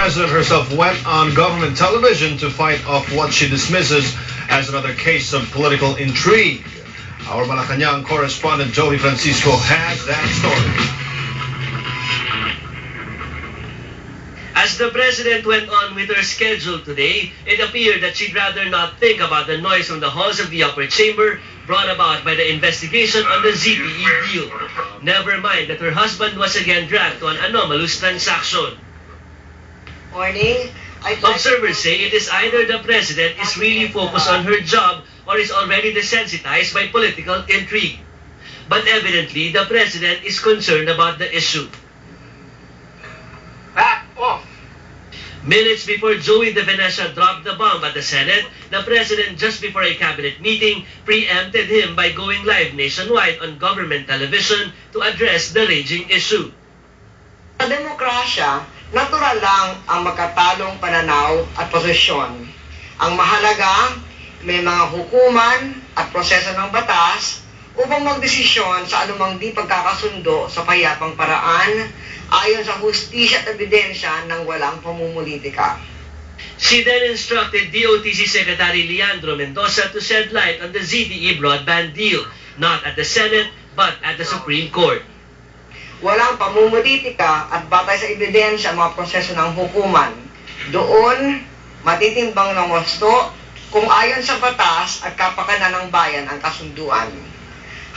president herself went on government television to fight off what she dismisses as another case of political intrigue. Our Malacanang correspondent Joey Francisco has that story. As the president went on with her schedule today, it appeared that she'd rather not think about the noise from the halls of the upper chamber brought about by the investigation on the ZTE deal. Never mind that her husband was again dragged to an anomalous transaction. Morning. Observers say it is either the president is really focused on her job or is already desensitized by political intrigue. But evidently, the president is concerned about the issue. Back off! Minutes before Joey De Venecia dropped the bomb at the Senate, the president, just before a cabinet meeting, preempted him by going live nationwide on government television to address the raging issue. Sa demokrasya, natural lang ang magkatalong pananaw at posisyon. Ang mahalaga, may mga hukuman at proseso ng batas upang magdesisyon sa anumang di pagkakasundo sa payapang paraan ayon sa hustisya at ebidensya ng walang pamumulitika. She then instructed DOTC Secretary Leandro Mendoza to shed light on the ZTE broadband deal, not at the Senate but at the Supreme Court. Walang pamumulitika at batay sa ebidensya ang mga proseso ng hukuman. Doon, matitimbang ng wasto kung ayon sa batas at kapakanan ng bayan ang kasunduan.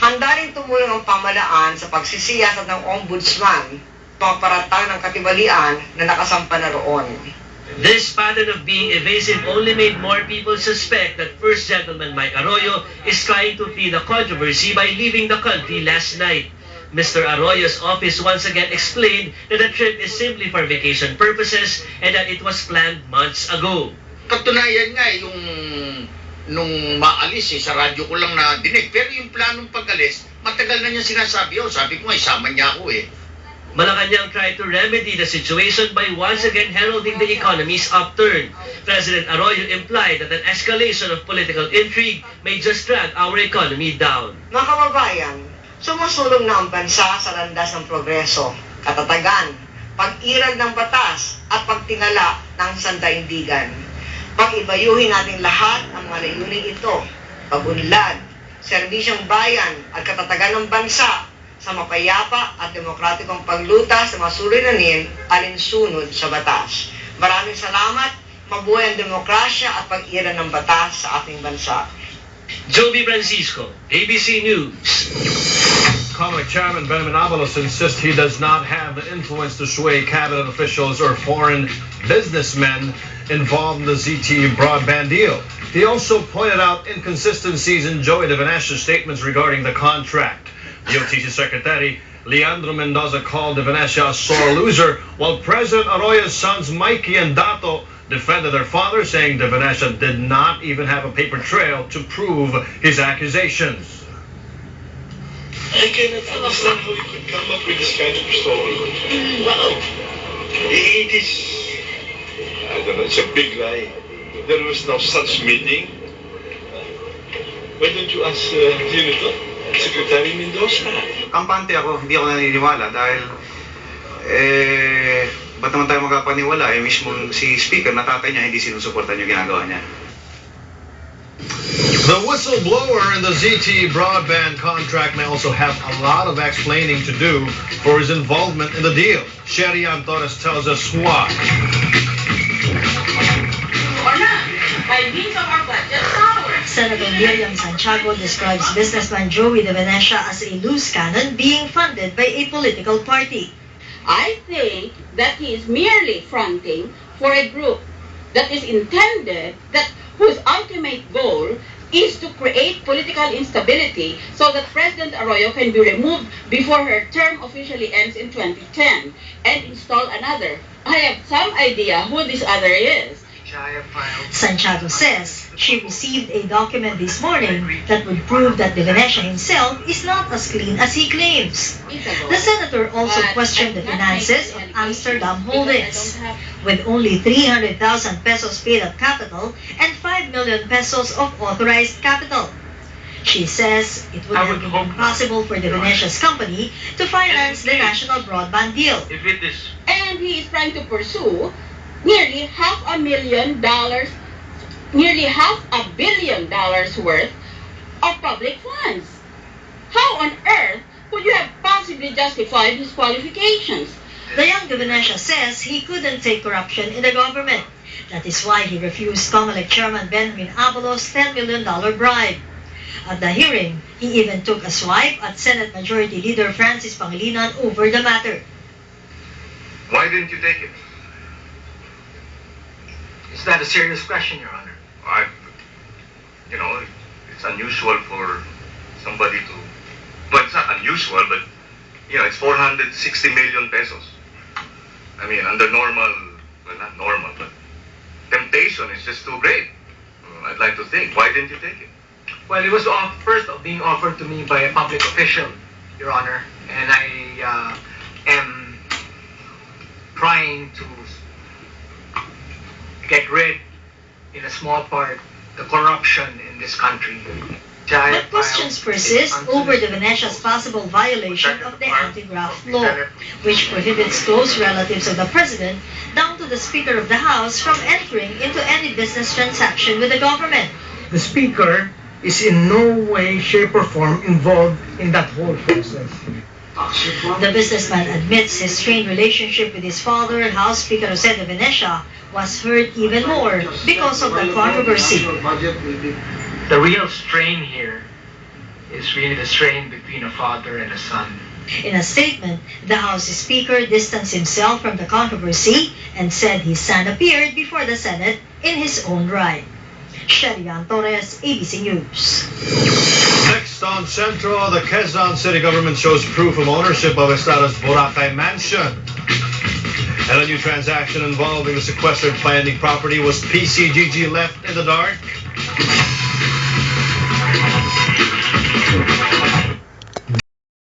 Handa rin tumulong ang pamahalaan sa pagsisiyasat ng ombudsman, paparatang ng katibalian na nakasampa na roon. This pattern of being evasive only made more people suspect that First Gentleman Mike Arroyo is trying to flee the controversy by leaving the country last night. Mr. Arroyo's office once again explained that the trip is simply for vacation purposes and that it was planned months ago. Katunayan nga yung nung maalis sa radyo ko lang na dinig. Pero yung planong pag-alis, matagal na niya sinasabi. Sabi ko nga, isama niya ako Malacanang tried to remedy the situation by once again heralding the economy's upturn. President Arroyo implied that an escalation of political intrigue may just drag our economy down. Mga kababayan, sumusulong na ang bansa sa landas ng progreso, katatagan, pag-iral ng batas at pagtingala ng sandaigdigan. Pag-ibayuhin natin lahat ang mga layuning ito, pag-unlad, serbisyong bayan at katatagan ng bansa sa mapayapa at demokratikong paglutas sa mga suliranin alinsunod sa batas. Maraming salamat, mabuhay ang demokrasya at pag-iral ng batas sa ating bansa. Joey Francisco, ABC News. Comelec Chairman Benjamin Avalos insists he does not have the influence to sway cabinet officials or foreign businessmen involved in the ZTE broadband deal. He also pointed out inconsistencies in Joey De Venecia's statements regarding the contract. DOTC Secretary Leandro Mendoza called De Venecia a sore loser, while President Arroyo's sons Mikey and Dato defended their father, saying De Venecia did not even have a paper trail to prove his accusations. I cannot understand how you could come up with this kind of story. Wow. It is, I don't know, it's a big lie. There was no such meeting. Why don't you ask, Secretary Mendoza? Kampante ako, hindi ako naniniwala dahil ba't naman tayo magkapaniwala? Mismong si Speaker na tatay niya hindi sinusuportan yung ginagawa niya. The whistleblower in the ZTE broadband contract may also have a lot of explaining to do for his involvement in the deal. Sherian Torres tells us why. Senator Miriam Santiago describes businessman Joey De Venecia as a loose cannon being funded by a political party. I think that he is merely fronting for a group that is intended, that whose ultimate goal is to create political instability so that President Arroyo can be removed before her term officially ends in 2010 and install another. I have some idea who this other is. Santiago says she received a document this morning that would prove that De Venecia himself is not as clean as he claims. The senator also questioned the finances of Amsterdam Holdings, with only 300,000 pesos paid up capital and 5 million pesos of authorized capital. She says it would have been impossible for De Venecia's company to finance the national broadband deal. And he is trying to pursue nearly $500,000, nearly $500 million worth of public funds. How on earth could you have possibly justified his qualifications? The young De Venecia says he couldn't take corruption in the government. That is why he refused COMELEC Chairman Benjamin Abalos' $10 million bribe. At the hearing, he even took a swipe at Senate Majority Leader Francis Pangilinan over the matter. Why didn't you take it? Is that a serious question, Your Honor? It's unusual for somebody to... Well, it's not unusual, but, it's 460 million pesos. I mean, under normal... Well, not normal, but temptation is just too great. I'd like to think. Why didn't you take it? Well, it was first being offered to me by a public official, Your Honor, and I am trying to get rid, in a small part, the corruption in this country. But questions persist over De Venecia's possible violation of the anti-graft law, which prohibits close relatives of the president, down to the Speaker of the House, from entering into any business transaction with the government. The Speaker is in no way, shape, or form involved in that whole process. The businessman admits his strained relationship with his father, House Speaker Jose De Venecia, was hurt even more because of the controversy. The real strain here is really the strain between a father and a son. In a statement, the House Speaker distanced himself from the controversy and said his son appeared before the Senate in his own right. Sherian Torres, ABC News. Next on Centro, the Quezon City government shows proof of ownership of Estrada's Boracay mansion. And a new transaction involving the sequestered planning property. Was PCGG left in the dark?